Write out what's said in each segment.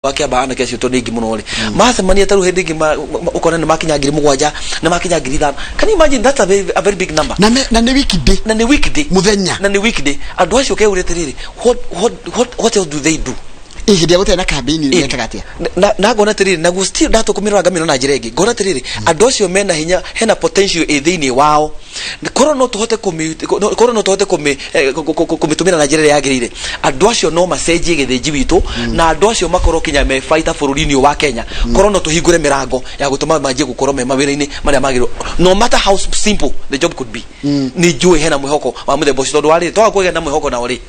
wake abana kesho to ningi muno ri macemania taru hindi ngi ukona ni makinya ngiri mugwanja na makinya ngiri thano. Can you imagine? That's a very big number. Na ni weekday muthenya na ni weekday andu acio ke uretiriri what else do they do? Ihinda gute na campaign ni kagatia na ngona tiriri na go still dato kumira ngamino na njira ingi ngona tiriri andu acio mena hinya hena potential ethini wao koro no tuhote kumitumira na njira yagirire andu acio no macenjie githinji witu na andu acio makoro kinya me fighter bururi-ini wa Kenya koro no tuhingure mirango ya gutuma manjie gukoro me mawira-ini maria magiro no matter how simple the job could be ni njui hena mwihoko wa muthemba ucio tondu wari to kwega na mwihoko na uri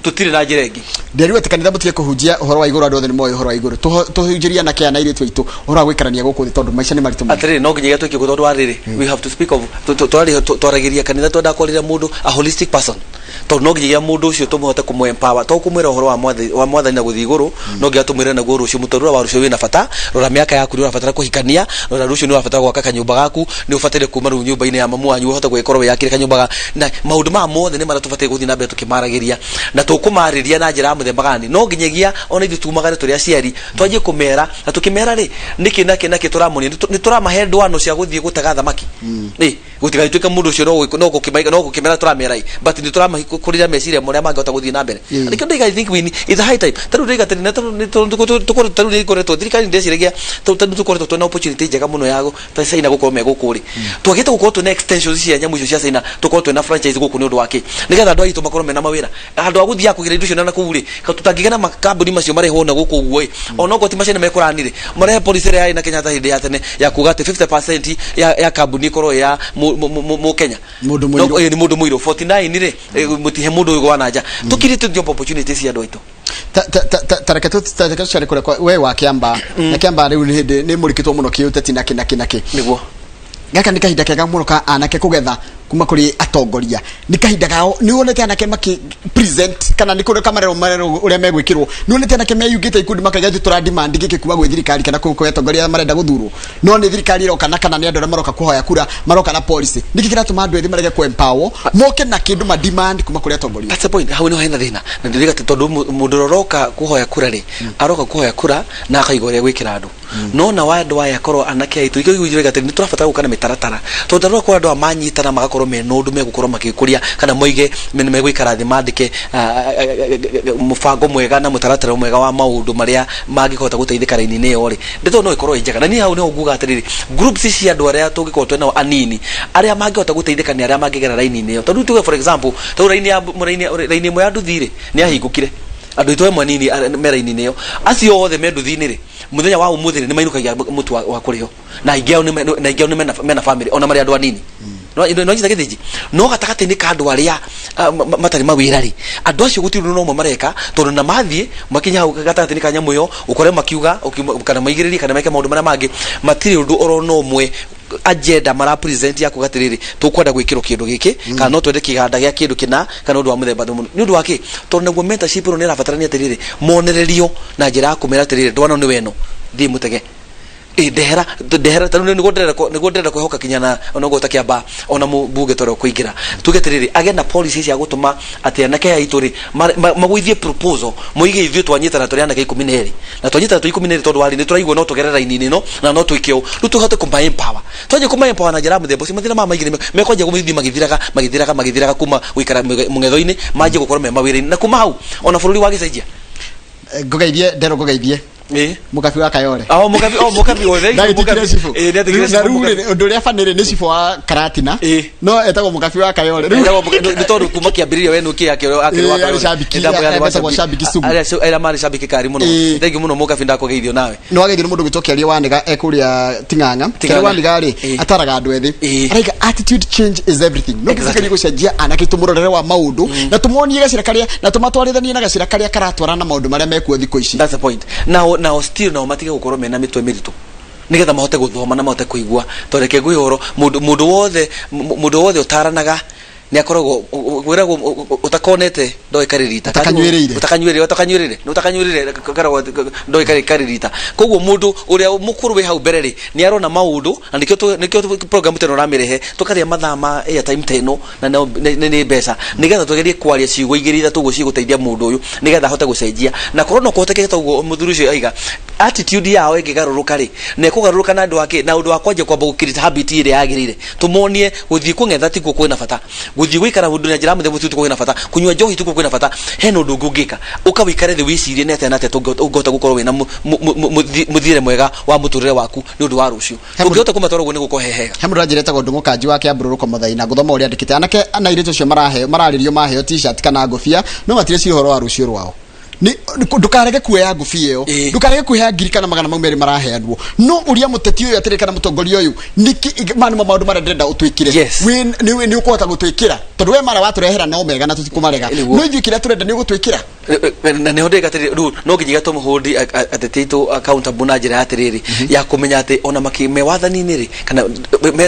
tutire na njira ingi nderiwe tekanitha mutige kuhunjia uhoro wa iguru andu othe ni moyo uhoro wa iguru tuhunjiria na kia na iritu itu uhoro wa gwikarania guku tondu maisha ni maritu atiri no nginya twike tondu wariri we have to speak of twaragiria kanitha tondu akorira mundu a holistic person tondu no nginya mundu ucio tumuhote kumu empower to kumwira uhoro wa mwathani na guthi iguru no nginya tumwire na guo rucio mutorura wa rucio wina bata rora miaka yaku ni urabatara kuhikania rora rucio ni urabatara gwaka kanyumba gaku ni ufatire kuma ru nyumba-ini ya mamu wanyu uhote gwikoro we yakire kanyumba na maundu ma mothe ni maratubatire guthi na mbere tukimaragiria na tukumariria na njira muthemba gani no nginyagia ona ithu tumagare turi aciari twanjie kumera na tukimera ri niki naki turamoni ni turamahe ndwano cia guthie gutega thamaki gutigaituika mundu ucio no gukimera turamera but ni turamakurira meciria muria mangihota guthie na mbere nikio ndiga I think we need it's high time taru ndiga tena taru ndikoretwo thirikari ndeciragia taru tukoretwo twina opportunity njega muno yago ta China gukorwo me gukuri twagite gukorwo twina extensions cia nyamu icio cia China tukorwo twina franchise guku ni undu wake nigetha andu aitu makorwo mena mawira andu aguthia kugira indo cio na kuuri tutangigana makambuni macio mareho na guku guoi ona goti macene mekuranire marehe policy ya ina Kenya ta hindi ya tene ya kuga ati 50% ya kambuni korwo ya mu Kenya mundu muiro ni mundu muiro 49 ri mutihe mundu ugo wananja tukirite job opportunities ya andu aitu share kule we wa Kiamba na Kiamba riu ni murikitwo muno kiuteti na kinaki niguo gaka ni kahinda kega muno ka anake kugetha kuma kuri atongoria ni kahinda gao ni wonete anake maki present kana ni kuri kamarero uria megwikirwo ni wonete anake meyugite ikundi makaga tura demand giki kuma gwe thirikari kana ku atongoria marenda guthurwo no ni thirikari iroka na kana ni andu maroka kuhoya kura maroka na policy niki kiratuma andu ethi marege ku empower moke na kindu ma demand kuma kuri atongoria. That's the point. How no hena thina na ndiriga tondu mundu roka kuhoya kura ri aroka kuhoya kura na akaigoria gwikira andu no na wandu waya korwo anake aitu igiguire gati ni turabatara gukana mitaratara tondu roka kwa andu amanyitana magakorwo me no ndu megukorwo makikuria kana moige megwikara thi mandike mufango mwega na mutaratara mwega wa maundu maria mangihota guteithika raini-ini yo ri ndito no ikorwo njega na ni hau ni uguga atiriri groups cia andu aria tungikorwo twena anini aria mangihota guteithika ni aria mangigera raini-ini yo tondu tuge for example to raini mwe andu thire ni ahingukire andu itwe mwanini mera-ini yo acio othe mendu thini ri muthenya wa umuthiri ni mainukagia mutu wa kuriho na ingeo ni mena family ona mari andu anini no njita githiji no gatakati ni kandu aria matari mawira ri andu acio gutiru no mareka tondu na mathie makinya hau gatakati ni kanyamu yo ukore makiuga kana maigiriri kana meke maundu maria mangi matiri undu oro no mwe agenda mara present ya kugatiriri tukwenda gwikiro kindu giki kana no twende kiganda gia kindu kina kana undu wa muthemba thumu ni undu wake tondu naguo mentorship no ni rabatarania atiriri monererio na njira ya kumera atiriri ndwana ni weno thi mutege dehera tanu ni godera kwehoka kinyana ona gota Kiamba ona mbuge toro kuingira tugetiriri agenda policies ya gutuma ati anake aituri magwithie proposal muige ithio twanyitana turi anake 12 na twanyitana tu 12 tondu wali ni turaigwa no tugerera ini no na no twikio ru tuhote combine power twanje combine power na njira muthembo mathina ma maigire mekwanje gumithi magithiraga kuma wikara mungetho-ini manje gukorwo me mawira-ini na kuma hau ona bururi wa gicenjia ngogeithie ndero ngogeithie mukabi wa Kayore mukabi wothe na rure undu ria fanire ni cifu wa Karatina no etagwo mukabi wa Kayore ni tondu kuma kiambiririo we nuki akiro wa shabiki sugu era mari shabiki kari muno thengi muno mukabi ndakugeithio nawe no wageithio mundu gitokeria waniga ekuria Ting'ang'a kero waniga ri ataraga andu ethi araiga attitude change is everything no kizikari gucenjia anake tumurorere wa maundu na tumuonie gacira karia na tumatwarithanie na gacira karia karatwara na maundu maria mekuo thiko ici. That's the point. Now still no matige gukorwo mena mitwe miritu nigetha mahote guthoma na mahote kuigua toreke gwihoro mundu wothe utaranaga ni akoragwo gwiragwo utakonete ndoikaririta utakanyuirire karagwo ndoikaririta koguo mundu uria mukuru we hau mbere ri ni arona maundu na nikio program teno ramirehe tukaria mathama airtime teno na ni mbeca nigetha tugerie kwaria ciugo igirira tugo ciguteithia mundu uyu nigetha hote gucenjia na korona kuhotekete uguo muthuri ucio aiga attitude yao ingigaruruka ri na kugaruruka na andu ake na undu wa kwanje kwamba gukirita habit ire yagirire tumuonie guthii kungetha tikuo kwina bata guthii gwikara hundu na njira muthemu tuko kwina bata kunywa njohi tuko kwina bata heno undu ngungika ukawikare thi wicirie nete nate tungota gukorwo wina muthire mwega wa muturire waku ni undu wa rucio tungihota kumatwara uguo ni gukohehega he mundu njireta gondu mukanji wake abururuko muthaina guthoma uria andikite anake ana ireto cio mararirio maheo t-shirt kana ngofia no matire ci horo wa rucio rwao ni ndukarege kuya ngufia yo ndukarege kuya ngiri kana magana maumeri maraheanwo no uria muteti uyu atirika na mutongoria uyu niki mani maundu mara ndenda utwikire we ni ukwota gutwikira tondu we mara waturehera no mega na tutikumarega no ithikira turenda ni gutwikira na ne hode gatiri no nginya to muhudi atetito accountable na njira atiriri ya kumenya ati ona makime wathani-ini ri kana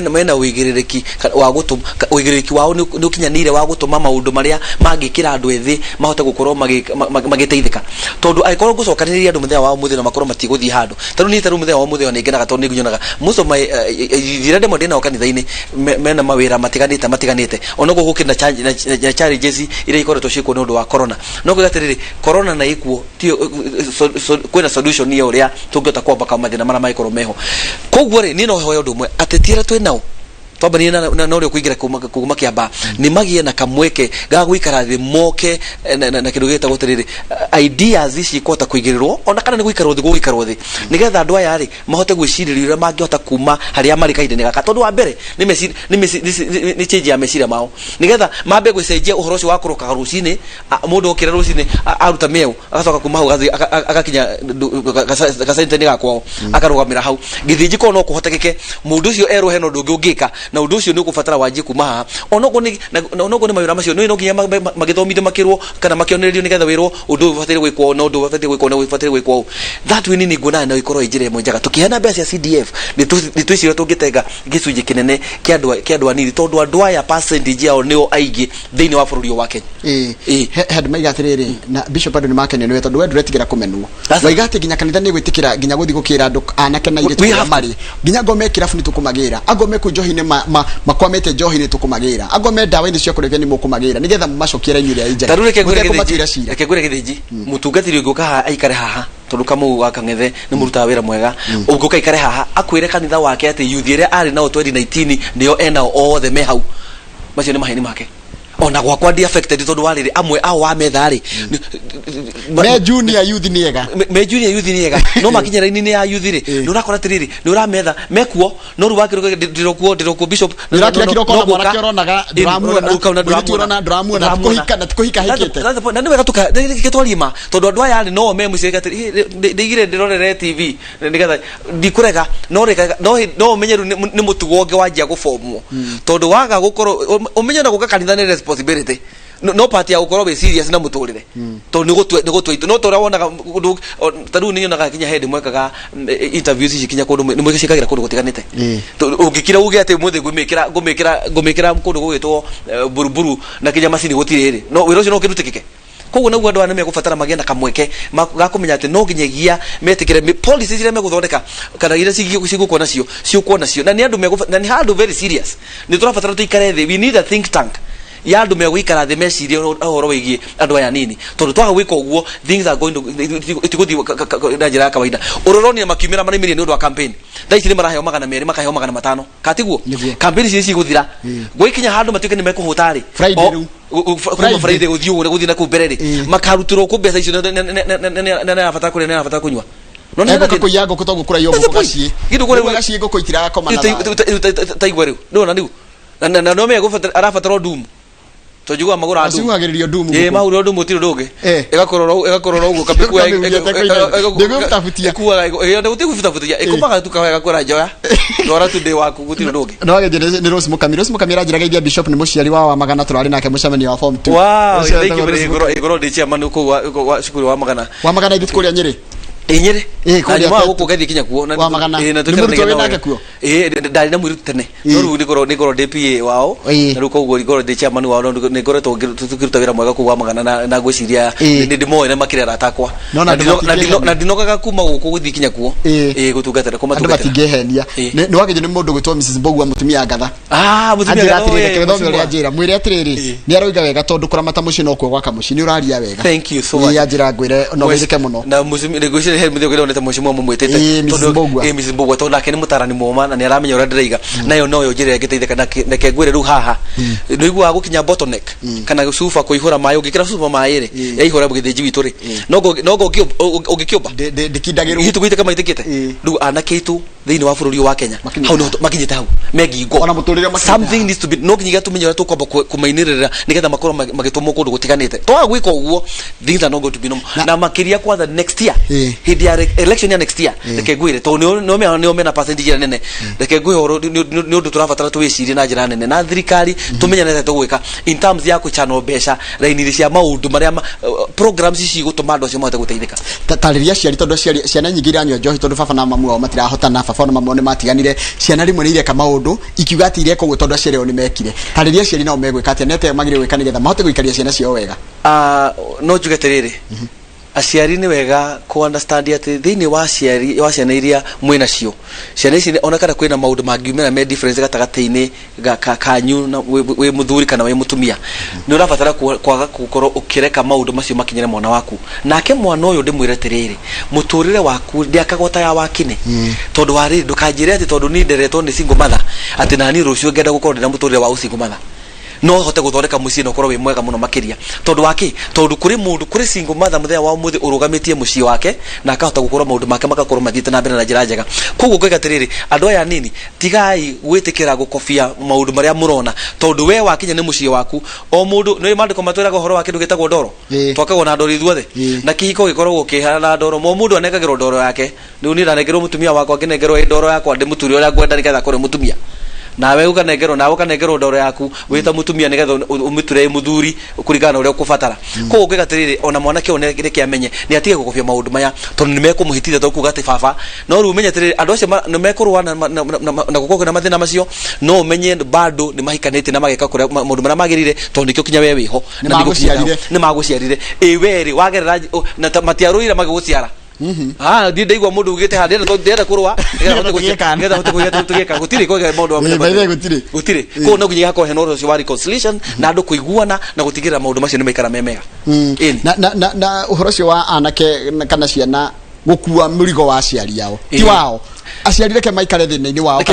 mena uigiririki wa gutuma uigiririki wao ni ukinyanire wa gutuma maundu maria mangikira andu ethi mahote gukorwo magiteithika tondu aikorwo gucokaniria andu muthenya wa muthenya makorwo matiguthii handu taru ni taru muthenya wa muthenya ni ngenaga tondu ngunyonaga muso mai thira demo ndina kanitha-ini mena mawira matiganite ona gukina challenges ire ikoretwo ciikwo ni undu wa corona no gugatiri corona na ikuo tio kwena solution ni uria tungota kwamba kama mathina mara maikoro meho koguo ri ni no hoyo ndumwe atetiera twinao twambani na no rio kuigira kuma kiamba ni magie na kamweke ga guikara thi moke na kindu gita gutiriri ideas ici ikota kuigirirwo ona kana ni guikarwo thi nigetha andu aya ri mahote gwiciriria uria mangihota kuma haria mari kainde gaka tondu wa mbere ni change ya meciria mao nigetha mambe gwicenjia uhoro ucio wa kuruka rucini mundu okira rucini aruta meu agacoka kuma hau agakinya gasenteni gakwao akarugamira hau githinji ko no kuhotekeke mundu ucio erwo heno ndungi ungika na undu ucio ni ukufatara waji kuma onogo ni mawira macio no nginya magithomithio makirwo kana makionererio nigetha wirwo undu ufatire gwikwo no undu ufatire gwikwo no ufatire gwikwo that we ni ngona na ikorwo ijire imwe njaga tukihana mbeca cia CDF ni twicire tungitenga gicunji kinene kiandu anini tondu andu aya percentage yao nio aigi thiini wa bururi wa Kenya head maiga atiriri na bishop andu ni makene no tondu we nduretigira kumenwo waigati nginya kanitha ni gwitikira nginya guthi gukira andu anake na ire mari nginya ngome kirafu ni tukumagira agome ku njohi ni makwamete njohi ni tukumagira agome dawa ni cio kurevia ni mukumagira nigetha macokiera inyu ria inja tarure kegure githiji mutungatiri nguka aikare haha tondu kamu wa Kang'ethe ni muruta wira mwega nguka aikare haha akwire kanitha wake ati youth iria ari nao 2019 nio enao othe me hau macio ni maheni make ona gwakwa ndi affected tondu wariri amwe ao wa methari me junior youth ni ega no makinyera ini ni ya youth ri ni urakora tiriri ni urametha mekuo no ruwa ndirokuo bishop ni urakira kiroko na mwana kironaga dramuona kuhika hikite na ni wega tuka kitwarima tondu andu aya no me mucirika ndigire ndirorere TV nigetha ndikurega no menyeru ni mutugo nge wanjia gufomwo tondu waga gukorwo umenye na guka kanitha ni responsibility no part ya ukoro be serious na muturire to ni gutwe no tora wonaga taru ni yonaga kinya head mwekaga interviews ici kinya kundu ni mwegicikagira kundu gutiganite ungikira uge ati muthe gumikira kundu gugitwo buruburu na kinya macini gutiriri no wiro ucio no kirutikike koguo naguo andu aneme gufatara magenda kamweke gakumenya ati no nginyagia metikire policies iria meguthondeka kana iria cigukwo nacio na ni andu na ni handu very serious ni turafatara tuikare thi we need a think tank ya andu megwikara thi mecirie uhoro wigie andu aya nini tondu twaga gwika uguo things are going to itiguthi na njira ya kawaida uroroni makiumira marimirie ni undu wa campaign thaici ni maraheo 200 makaheo 500 katiguo campaign ici ciguthira gwikinya handu matuike ni mekuhutari Friday guthii na kumbereri makarutirwo ku mbeca icio na afata kuria na afata kunywa no ni ko yango kutongo kura yo mugaci gidu kure gaci go koitira komana taigwa riu no na no me gufatara arafatara ndum tojugwa magura andu asiwagiririo ndum mahuro ndum tiro ndoge egakorora ugo kapiku ndego tafutia kuwa ndio gutifutia ikumaga tukawega kora joya ndora tu de waku gutiro ndoge no age ni Rose Mukamira njirageithia bishop ni muciari wa Magana turari nake mucemani wa form 2 wow thank you very igoro de chairman ko wa shukuru wa Magana ithikuria Nyeri Nyeri na nyuma guko gethi kinya kuo na tukira nake kuo ndari na mwiru tene no ru nigoro DPA wao na ruko ugo igoro de chairman wao nigoro tukiruta wira mwega kuwa magana na gwiciria ndimoe na makirera atakwa na ndinogaga kuma guko guthi kinya kuo gutungatira kuma andu batingehenia ni wageje ni mundu gwitwa Mrs Mbogua mutumia gatha mutumia gatha kethomi uri ajira mwire atiriri ni aroiga wega tondu kuramata muci no kwo gwaka muci ni uraria wega thank you so much ni ajira ngwire no withike muno na mutumia negotiate help mithio gire muci mwa mwetete Mrs Mbogua tondu nake ni mutarani moma na ni aramenya ura ndiraiga nayo noyo njire ngiteitheka na kengwire ru haha no igwa gukinya bottleneck kana gusufa kuihura mayo ngikira sufa maire yaihura bugithinji witu ri nogo ungikioba ndikindagiru hitu gwite kama itikite ru anakeitu thiini wa bururi wa Kenya hau no makinyite hau megingo ona muturire something needs to be no kinyiga tumenye tu kwamba kumainirira nigetha makoro magitumwo kundu gutiganite to gwika uguo things are not going to be normal na makiria kwa the next year hindi ya election ya next year reke gwire to no me na percentage ya nene reke gwihoro ni undu turabatara tuwicirie na njira nene na thirikari tumenyanete tugwika in terms ya ku channel besha rainiri cia maundu maria programs ici gutuma andu acio mahote guteithika tariria ciari tondu ciana nyingi iranyo njohi tondu baba na mamu wao matirahotana baba na mamu ne matiganire ciana rimwe ni ireka maundu ikiuga ati ireka gwe tondu aciari ni mekire tariria ciari nao megwika ati nete magire gwika nigetha mahote guikaria ciana cio wega no njuge tiriri aciari ni wega ku understand ati thiini wa ciana iria mwina cio ciana ici ona kana kwina maundu mangiumira me difference gatagati-ini kanyu na we muthuri kana we mutumia ni urabatara kwaga gukorwo ukireka maundu macio makinyire mwana waku nake mwana uyu ndimwire tiriri muturire waku ndiakagota ya wakine tondu wari ndukanjire ati tondu ni nderetwo ni single mother ati nani rucio ngenda gukorwo na muturire wa single mother no hote guthoreka mucii no korwo wi mwega muno makiria tondu waki tondu kuri mundu kuri single mother muthea wa muthi urugamitie mucii wake na akahota gukorwo maundu make makakorwo mathiite na mbere na njira njega koguo kwiga tiriri andu aya nini tigai gwitikira gukofia maundu maria murona tondu we wakinya ni mucii waku o mundu ni mandiko matwiraga horo wake ndugitagwo ndoro twakagwo na ndoro ithuothe na kihiko gikoragwo kihana na ndoro mo mundu anengagirwo ndoro yake ni ndanengerwo mutumia wakwa nginengerwo ndoro yakwa ndi muturi uria ngwenda nigetha kore mutumia nawe ukanengerwo nawe ukanengerwo ndoro yaku wita mutumia nigetha umiture muthuri kurigana uria ukubatara ko ukigatiriri ona mwanake one reke amenye ni atige gukofia maundu maya tondu ni mekumuhitithia to kuga ati baba no ru umenye tiriri andu acio ni mekurwa na gukorwo na mathina macio no umenye bado ni mahikanite na mageka kuria maundu maria magirire tondu ikio kinya we wiho ni maguciarire weri wagerera na matiaruira magiguciara ndaigwa mundu ugite handira to ndera kurwa ngetha hote kugeka gutiri kwega mundu wa gutiri ko no nginya hakwa henoro cio wa reconciliation na andu kuiguana na gutigira maundu macio ni maikara memega na uhoro cio wa anake kana ciana gukua murigo wa aciari yao ti wao aciari reke maikare thina-ini wao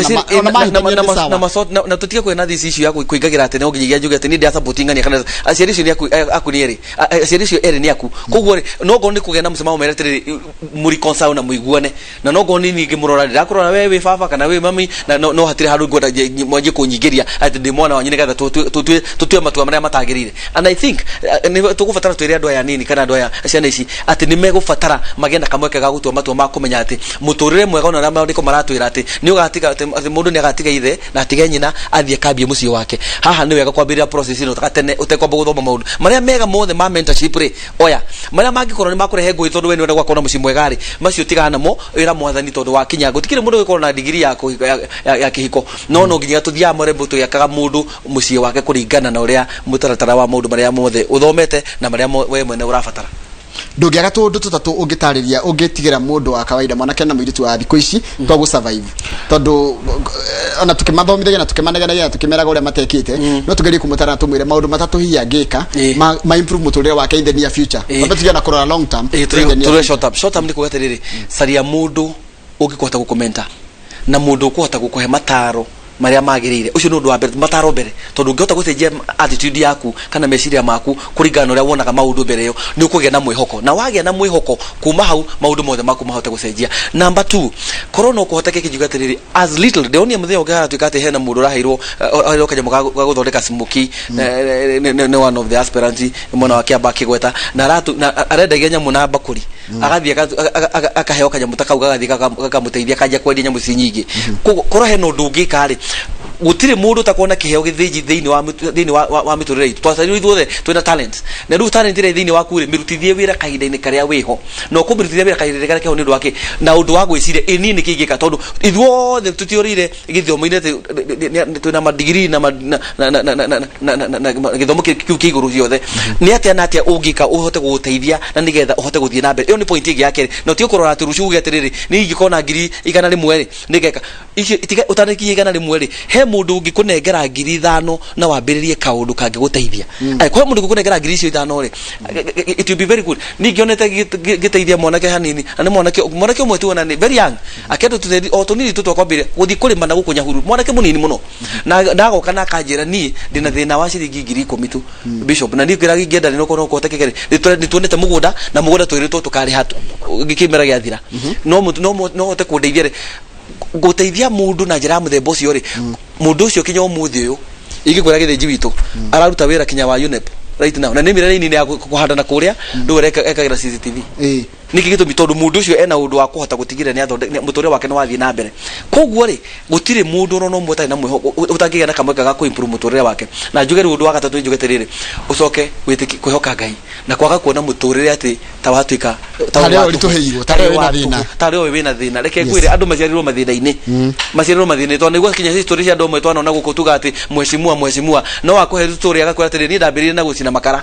na tutige kwena thisi issue ya kuingagira ati no nginya njuge ati ni ndia supporting ngania kana aciari icio ni aku ni eri aciari icio eri ni aku koguo no ngo ni kugena musemamo mere tiriri muri concern na muiguane na no ngo ni ningi murora ndirakurora we baba kana we mami na no hatire handu ngwenda mwanjie kunyigiria ati ndi mwana wanyu nigetha tutue matua maria matagirire and I think ni tugubatara twire andu aya nini kana andu aya ciana ici ati ni megubatara magenda kamweke ga gutua matua ma kumenya ati muturire mwega ona ndiko maratwira ati ni ugatiga ati mundu ni agatiga ithe na atige nyina athie kambie mucii wake haha ni wega kwambirira process ino takatene utekwamba guthoma maundu maria mega mothe ma mentorship ri oya maria mangikorwo ni makurehe ngui tondu we ni wenda gwakona mucii mwega ri macio tigana mo wira mwathani tondu wa kinya gutikire mundu gikorwo na degree ya kihiko no nginya tuthia murembo tuyakaga mundu mucii wake kuringana na uria mutaratara wa maundu maria mothe uthomete na maria we mwene urabatara ndungiaga tundu tutatu ungitariria ungitigira mundu wa kawaida mwanake na muiritu wa thiku ici to gu survive tondu ona tukimathomithagia na tukimaneganagia tukimeraga uria matekite no tugerie kumutara tumwire maundu matatu hiya angika ma improve muturire wake in the near future baba tugia na kurora long term short term ni kugatiriri saria mundu ungikuhota gukomenta na mundu ukuhota gukuhe mataro maria magirire ucio no ndu wa mbere mataro mbere tondu ngihota gucenjia attitude yaku kana meciria maku kuringana uria wonaga maundu mbere yo ni ukugia na mwihoko na wagia na mwihoko kuma hau maundu mothe maku mahote gucenjia number 2 korona ukuhoteke kijugatiriri as little the only mtheo ga tukate hena mundu raheirwo kanyamu ga guthondeka smoki ne one of the aspirants mwana wake abaki gweta na arendagia nyamu na bakuri agathie akaheo kanyamu takau gathie gakamuteithia kanja kwendia nyamu ci nyingi koro hena undu ungika ri gutire mundu takuona kiheo githiji thiini wa miturire itu twasari ithuothe twina talent na ru talent ire thiini waku ri mirutithie wira kahinda-ini karia wiho no kumirutithia wira kahinda-ini karia keho ni ndwake na undu wa gwiciria ini ni kigika tondu ithuothe tutiorire githomo-ini twina madigiri na githomo kiu kiguru giothe ni atia na atia ungika uhote guteithia na nigetha uhote guthie na mbere iyo ni point igi yake no ti ukorora ati rucu ugetiriri ni ingikona ngiri igana rimwe ri nigeka ici utaniki igana rimwe ri he mundu ungikunengera ngiri 5 na wambiririe kaundu kangi guteithia kwa mundu ungikunengera ngiri icio 5 ri it will be very good ni ngionete giteithia mwanake hanini na mwanake umwe tu na ni very young akendo tuthedi o tunini tutwakwambire guthi kurima na gukunya huru mwanake munini muno na agoka na kanjira ni ndina thina wa ciringi ngiri 10 tu bishop na ni ngira ngienda ni no kotekekere ni tuonete mugunda na mugunda twiritwo tukari hatu ngikimera giathira no hote kundeithia guteithia mundu na njira muthemba ucio ri mundu ucio kinya umuthi uyu igikwira githinji witu araruta wira kinya wa UNEP right now na nĩmĩrĩre-inĩ nĩ ya kũhandana kũrĩa ndũre ekagira CCTV niki gitumi tondu mundu ucio ena undu wa kuhota gutigire ni athonde muture wake ni wathie na mbere koguo ri gutire mundu no mweta na mwiho utangiga na kamweka ga ku improve muture wake na njugere undu wa gatatu njugete riri ucoke witiki kwihoka Ngai na kwaga kuona muturire ati tawatuika tareo rituheirwo tareo wina thina reke ngwire andu maciarirwo mathina to niguo kinya history cia andu mwetwa na guku tuga ati mheshimiwa no akuhe story agakwira ati ni ndambirire na gucina makara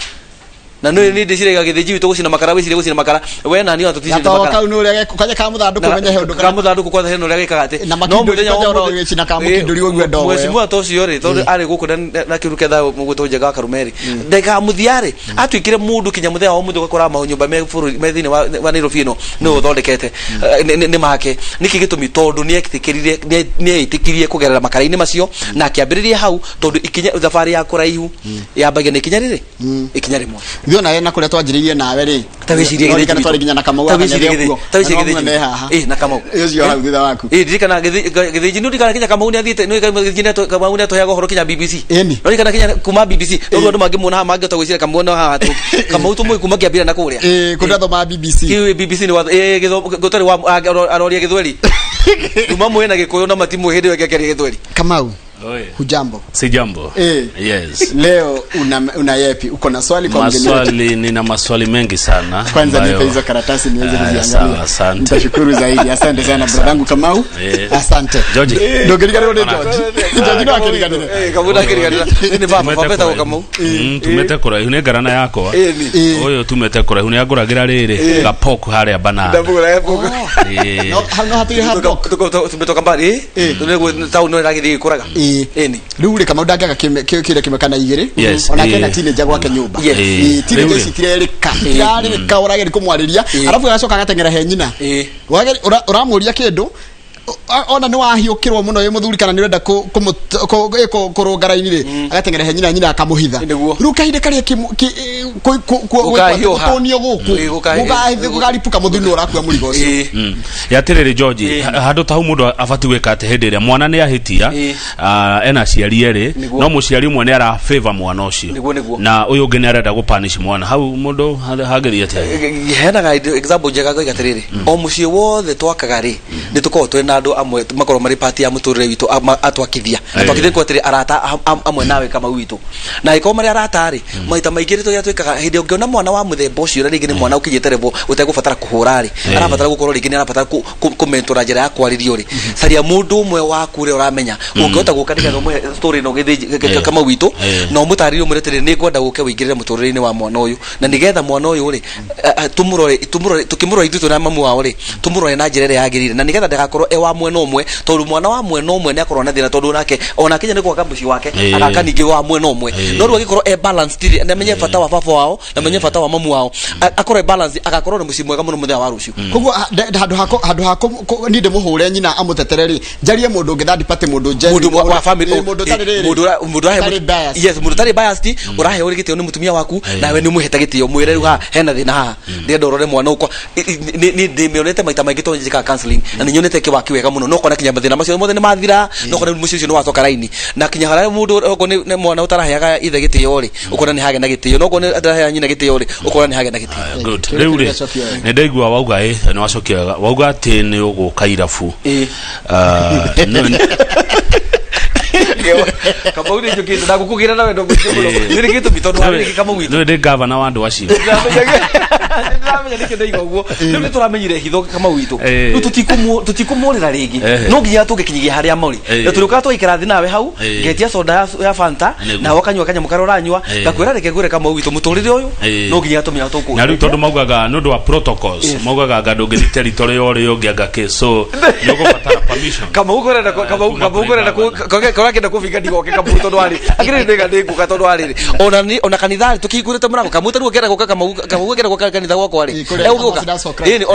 na no ni ndicirega githiji witu gucina makara wicire gucina makara we na ni watuticire makara kau no ria kaje ka muthanduku menya he undu ka muthanduku kwa heno ria gikaga ati no muthenya wa gucina ka mukinduri ogwe ndo we mheshimiwa to cio ri to ari guku na kiruke tha muguto njega karumeri ndeka muthiare atwikire mundu kinya muthenya wa mundu gakora mahonyumba me thini wa Nairobi no uthondekete ni make niki gitumi tondu ni etikirire ni itikirie kugerera makara-ini macio na kiambiririe hau tondu ikinya safari ya kuraihu yambagia ni kinya riri ikinya rimwe thiona na kuria twanjiririe nawe ri tawicirie githiji twari ginya na kamau tawicirie githiji na kamau ucio hau thutha waku dirikana githiji nudi kana kinya kamau ni athiite no githiji to kamau ni toyaga horo kinya BBC no kana kinya kuma BBC no andu mangimona mangi utagwicira kamau no haha tu kamau tu mwe kuma kiambira na kuria kuria thoma BBC BBC ni wa gutari wa aroria githweri kuma mwe na gikuyu na matimu hindi wake kari githweri Kamau hujambo si jambo yes leo una yepi uko na swali kwa mgeni maswali nina maswali mengi sana kwanza nipe hizo karatasi niweze kuziangalia asante nitashukuru zaidi asante sana bradangu Kamau asante George ndogerika leo George ndo akiriganira Kamau akiriganira ni baba papeta kwa Kamau tumete kuraihu ne garana yako oyo tumete kuraihu ne aguragira riri gapoko haria banana ndabura yapoko no hatiri hapo tumetoka mbali tunego town no ragithii kuraga eni ruri kama udangaga kire kimekana igiri ona kena teenager gwake nyumba teenager citirerika irarika urageri kumwariria arafu agacoka agatengera he nyina wageri uramuria kindu ona ni wahiukirwo muno ye muthuri kana ni urenda kurungara-ini ri agatengera he nyina akamuhitha riu kahinde karia kuonio guku gugaripuka muthuri no urakua murigo ucio yatiriri George handu ta mundu abati gwika ate hindi ria mwana ni ahitia ena ciari eri no muciari umwe ni ara favor mwana ucio na uyu ungi ni arenda gupanish mwana hau mundu hageria ate henaga example njega go igatiriri o mucie wothe twakaga ri ni tuko twena andu amwe makoro mari party ya muturire witu atwakithia ko atiri arata amwe nawe kama witu na iko mari arata ri maita maigire to yatwikaga hindi ungiona mwana wa muthemba ucio ringi ni mwana ukinyite rebo utegubatara kuhura ri arabatara gukorwo ringi ni arabatara kumentora njira ya kwaririo ri saria mundu umwe waku ri uramenya ungihota gukandika umwe story no githiji kama witu no mutaririo muretire ni ngwenda guke wingirire muturire-ini wa mwana uyu na nigetha mwana uyu ri tumurore tukimurora ithu na mamu wao ri tumurore na njira ya yagirire na nigetha ndagakorwo wa mwena umwe tondu mwana wa mwena umwe ni akorwo na thina tondu nake ona kinya ni kwa kambuci wake agaka ningi wa mwena umwe no ru agikorwo balance tiri na menye fata wa baba wao na menye fata wa mamu wao akorwo balance agakorwo ni muci mwega muno muthenya wa rucio koguo handu hako ni ndimuhure nyina amutetereri njarie mundu ungi thandi pate mundu je mundu wa family mundu yes mundu tari biased urahe uri gitio ni mutumia waku nawe ni muheta gitio mwire ru ha hena thina ha ndi ndorore mwana ukwa ni ndimionete maita maingi to njika counseling na ni nyonete kiwaki wega muno no kona kinya mathina macio mothe ni mathira no kona mucio ucio no wacoka raini na kinya hara mundu uko ni mwana utaraheaga ithe gitio ri ukona ni hage na gitio no kona ataraheaga nyina gitio ri ukona ni hage na gitio good riu ri ni ndaigua wauga ni wacokia wauga ati ni uguka irabu Kamau ni njukite na gukugira na wendo mwingi muno ni gitu bitondu hari Kamau witu ni governor wa Andũ acio ndamenya nikindiga uguo ni turamenyire hitho Kamau witu tutikumurira ringi no nginya tungikinyigia haria mori na turuka twikira thi nawe hau ngetia soda ya Fanta na wakanywa kanya mukaro ranywa ngakwira reke ngure Kamau witu muturire uyu no nginya tumenya tuku na riu tondu maugaga no ndo wa protocols maugaga ngando ngi territory yore yo ngianga ke so nyogo patara permission Kamau korenda kora kenda kufinga ndigoke Kamau tondu ari akire ndega ndengu ka tondu ari ona kanithari tukigurite murango Kamau taru kera goka Kamau kera goka kanitha gwakwa ari eguka ini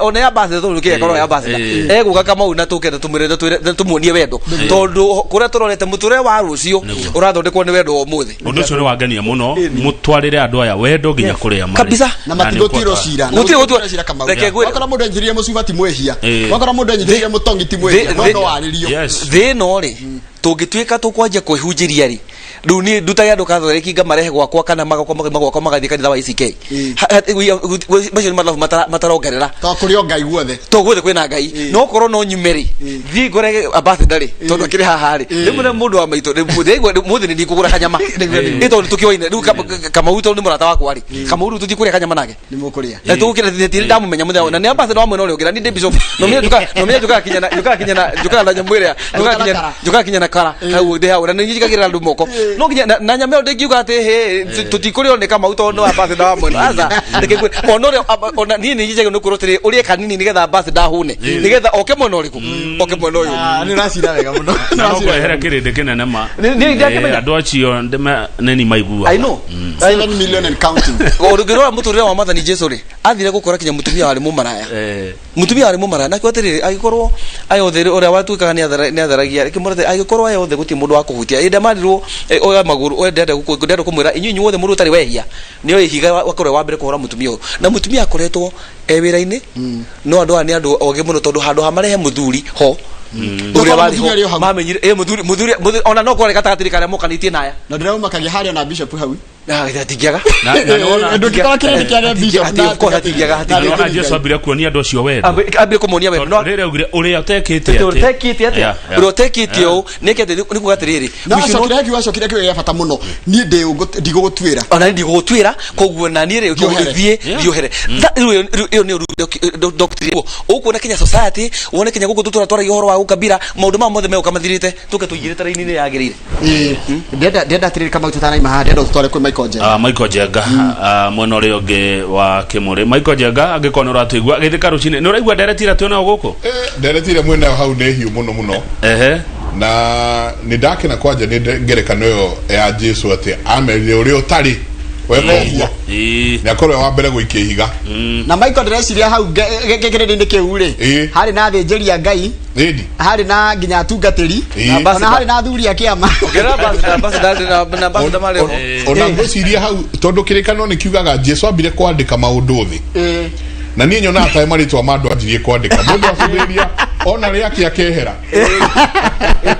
one ya base tondu kera kora ya base eguka Kamau na tukenda tumurende tumuonie wendo tondu kuria turorete muture wa rucio urathondekwo ni wendo umuthi undu cio ni wangenia muno mutwarire andu aya wendo nginya kuria mari kabisa na matigotiro cira gutira cira Kamau wakora mundu enjirie mucuba ti mwehia wakora mundu enjirie mutongi ti mwehia no waririo thino ri tungituika tukwanjia kwihunjiria ri riu ni ndutaga andu kathorekinga marehe gwakwa kana magakwa magathie kanitha wa ICK macio matarongerera to kuri o ngai guothe to guothe kwina ngai no korwo no nyumeri thi ngore ambassador ri tondu akiri haha ri rimwe mundu wa maito muthi ni ndikugura kanyama ito tukioine riu Kamau tondu ni murata wakwa ri Kamau riu tutikuria kanyama nake ni mukuria na tukira thitiri ndamumenya muthe na ni ambassador wa mwena uri ngira ni bishop no menya juka kinya nyamwira juka kinya na kara hau de hau na nyigagira andu moko no nginya na nyameo ndengiuga ati he tutikurio ni Kamau tondu ambassador wa mwena aza ndikigwe ona ni njige no kurotire uri kanini nigetha ambassador hune nigetha oke mwena uriku oke mwena uyu ni racira wega muno no kwehera kirinde kinene ma ni ndakimenya andu acio neni maigua I know 7 million and counting urugirora muturire wa Mwathani Jesu ri athire gukora kinya mutumia wari mumaraya mutumia wari mumaraya na kwatirire agikorwo ayothe uria watuikaga ni atharagia kimurate agikorwo ayothe guti mundu wa kuhutia inde marirwo oya maguru ndenda kumwira inyu wothe mundu utari wehia ni oyihiga wakorwo wa mbere kuhora mutumia uyu na mutumia akoretwo ewira-ini no andu ani andu oge muno tondu handu hamarehe muthuri ho uria wari ho mamenyire muthuri ona no kwore gatagatiri karia mukanitie naya na ndirauma kage haria na bishop hau tigiaga na ndukira kire kire bishop na ko hatigiaga na Jesu ambire kuonia andu acio wendo ambire kumuonia wendo no rire ugire uria utekite ati uria utekite u nikete ni kugatiriri na acokire kiwe bata muno ni ndigugutwira ona ndigugutwira koguo na ni ri thie thiohere iyo ni doctrine ukuona Kenya society wone Kenya guku tutura ihoro wa ukabira maundu ma mothe meuka mathirite tuke tuigire taraini ni yagirire ndenda tiriri Kamau tutana ima ndenda tutware kwi Michael Jenga mwena uri ungi wa Kimuri Michael Jenga angikona uratuigua githika rucine ni uraigua nderetira tuona guku nderetira mwena hau ne hiu muno na ni ndakena kwanja ni ngerekano yo ya Jesu ati amerire uri utari wekoguo ni akorwo wa mbere guikia higa na Michael ndĩreciria hau gĩkĩrĩndĩ-inĩ kĩu rĩ harĩ na thĩnjĩri Ngai harĩ na nginya atungatĩri na harĩ na athuri a kĩama ona ngwĩciria hau tondũ kĩrĩkanĩro nĩ kiugaga Jesu ambire kwandĩka maũndũ thĩ na niĩ nyonaga kaĩ marĩtwa ma andũ anjirie kwandĩka mũndũ acũthĩria ona rĩake akehera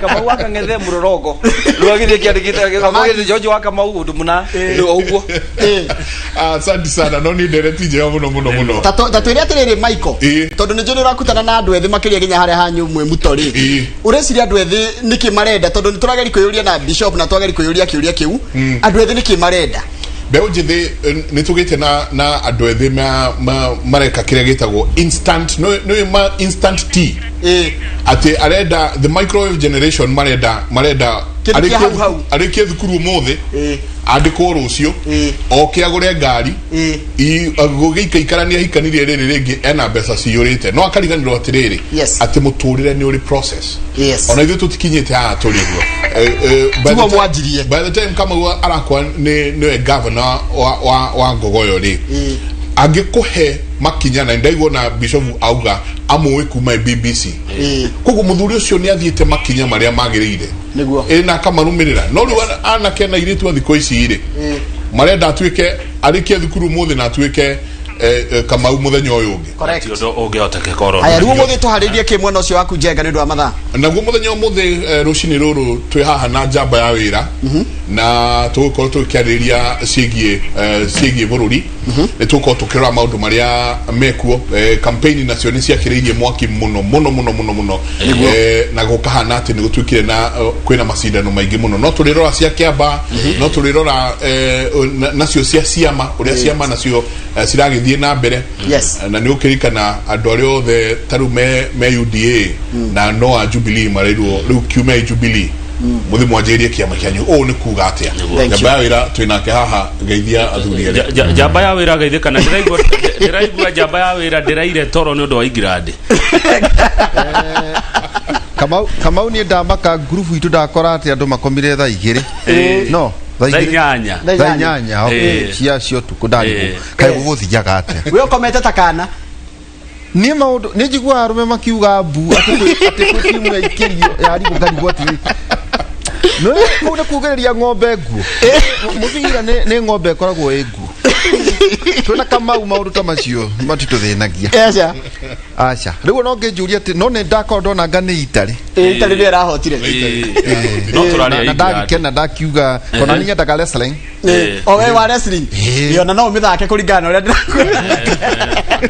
Kamau akang'ethe mũrorongo rwagithie kiandĩkĩte Kamau George wa Kamau ũndũ mũna ũguo asante sana no ni ndereti njega muno ta twĩre atĩrĩrĩ Michael tondũ nĩ njũĩ ũrakutana na andũ ethĩ makĩria nginya harĩa hanyu mwe mũtori ũreciria andũ ethĩ nĩkĩ marenda tondũ nĩ tũrageri kwĩyũria na bishop na twageri kwĩyũria kĩũria kĩu andũ ethĩ nĩkĩ marenda beũ njĩthĩ nĩ tũgĩte na andũ ethĩ mareka kĩrĩa gĩtagwo instant no instant tea ati arenda the microwave generation marenda arĩkie thukuru ũmũthĩ andĩkwo rũciũ oke agũre ngari gũgĩikarania hikanirie rĩrĩ rĩngĩ ena mbeca ciyũrĩte no akariganĩrwo atĩrĩrĩ atĩ mũtũrĩre nĩ ũrĩ process ona ithuĩ tũtikinyĩte haha tũrĩ guo by the time Kamau arakwa nĩwe governor wa Ngogoyo rĩ angĩkũhe makinya na ndaigua na bishop auga amũĩ kuma BBC koguo mũthuri ũcio nĩ athiĩte makinya marĩa magĩrĩire na akamarũmĩrĩra no rĩu anake na airĩtu a thikũ ici rĩ marenda atuĩke arĩkie thukuru mũthĩ na atuĩke Kamau mũthenya ũyũ ũngĩ ũngĩhotekeka oro aya rĩu mũthĩ tũharĩirie kĩ mwena ũcio waku Jenga nĩ ũndũ wa mathaa naguo muthenya umuthe rucini ruru twi haha na njamba ya wira na tugukorwo tukiariria ciĩgiĩ bururi ni tugukorwo tukirora maundu maria mekuo campaign nacio ni ciakiriirie mwaki muno na gukahana ati ni gutwikire na kwina macindano maingi muno no turirora cia Kiamba no turirora nacio cia ciama uria ciama nacio ciragithie na mbere na ni ukirikana andu aria othe taru me UDA na no a Jubilee marirwo riu kiume Jubilee muthi mwanjirie kiama kyanyu o ni kuga atia njamba ya wira twinake haha geithia athuri aria njamba ya wira geithia kana ndiraigua njamba ya wira ndiraire toro ni undu wa Ingirandi Kamau ni ndamaka group itu ndakora ati andu makomire tha igiri no tha inyanya cia cio tukundani kai guguthiaga ate we ukomete takana ni maundu ni njigua arume makiuga mbu ati timu ya ikirio ya rigo ngani gwati no kuna kugereria ng'ombe nguo muthira ni ng'ombe koragwo egu tuna Kamau maundu ta macio matituthinagia acha rigo no ngijuria ati no ne ndakondona ngani itari ni rahotire no turaria ndakena ndakiuga kona ninya daga wrestling o we wa wrestling yona no mithake kuringana uria ndirakwira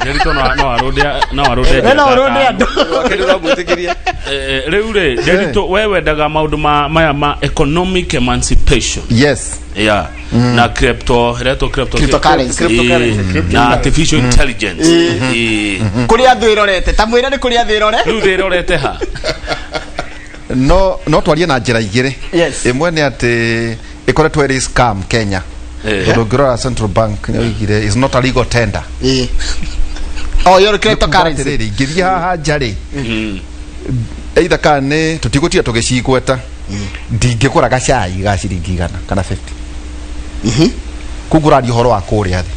Derito no arode andu akendera mwitikiria riu ri Derito wewe daga maundu maya ma economic emancipation yes na cryptocurrency na artificial intelligence kuri athirorete ta mwira ni kuri athirore riu thirorete ha no twarie na njira igiri imwe ni ati ikoretwo iri scam Kenya ngirora Central Bank ni oigire is not a legal tender your cryptocurrency ngithia haha njari either kane tutigutia tugicigweta ndingikura gacai ga ciringi 100 kana 50 kugurari horo wa kuria thi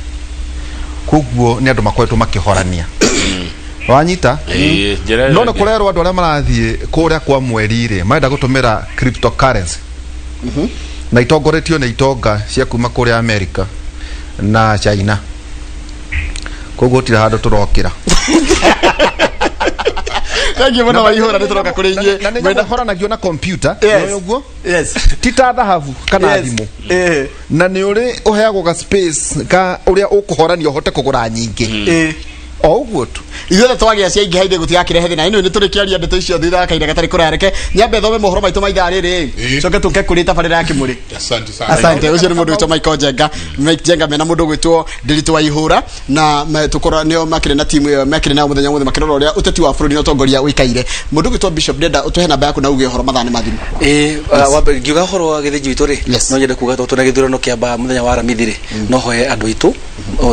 kuguo ni andu makoretwo makihorania wanyita no kurerwo andu aria marathie kuria kwa mweri ri marenda gutumira cryptocurrency na itongoretio na itonga cia kuma kuria America na China koguo tira handu turokira Thank you, mwana ihora nituroka kuri inye mwenda horanagio na computer no uguo tita dhahabu kana thimu na ni uri uheagwo ga space ka uria ukuhorania hote kugura nyingi o uguo tu ithuothe twagia cia ingi haithe gutigakire hethi na ino ni turikiaria ndeto icio thitha kaire gatari kurareke nyambe thome mohoro maitu maitha riri coke tuke kuri tabarira ya kimuri asante ucio ni mundu witwa Michael Jenga Jenga mena mundu gwitwo Derito wa ihura na tukora nio makire na timu iyo makire na muthenya muthe makirora uria uteti wa bururi no tongoria wikaire mundu gwitwo Bishop Denda utuhe namba yaku na uge horo mathani mathimu ngiuga horo githinji witu ri no nyende kuga tuna githurano kiamba muthenya wa ramithiri no hoye andu itu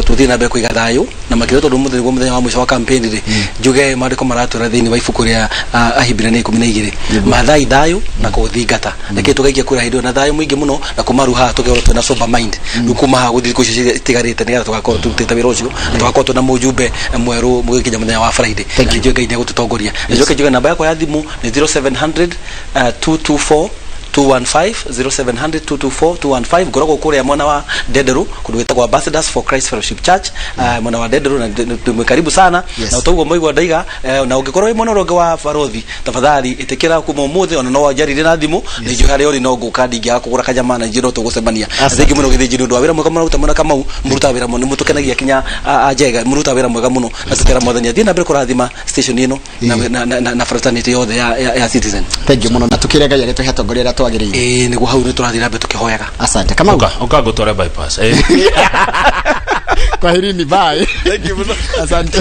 tuthie na mbere kuiga thayu na makire tondu muthenya wa mwisho wa campaign ri njuge mariko maratura thiini wa ibuku ria ahibirani 12 mathai thayu na kuthingata niki tugaikia kura hindo na thayu mwingi muno na kumaruha tugeorwo twina sober mind rukuma ha guthii kucio tigarite nigetha tugakorwo tutita wira ucio tugakorwo tuna mujumbe mweru mugikinya muthenya wa Friday njuge ngai gututongoria njuge namba yako ya thimu ni 0700 224 215 0700 224 215 goroko kure mwana wa Dederu kudweta kwa Ambassadors for Christ Fellowship Church mwana wa Dederu na tumekaribu sana na utogo moigwa ndaiga na ungikorwo i mwana roge wa Farothi tafadhali itekera kumomuthe ona no wajarire na thimu ni jo hari ori no gukandi ngia kugura kanyama na njiro tugucemania thengi muno githiji ndu wira mwega muno utamona Kamau muruta wira muno mutukenagia kinya ajega muruta wira mwega muno atukera mwathani thina mbere kurathima station ino na fraternity yothe ya Citizen. Thank you muno na tukirega yale tuhetongoria twagirire niguo hau ni turathira mbe tukihoyaga asante Kamau ukagutwara bypass kwaherini bye. Thank you muno asante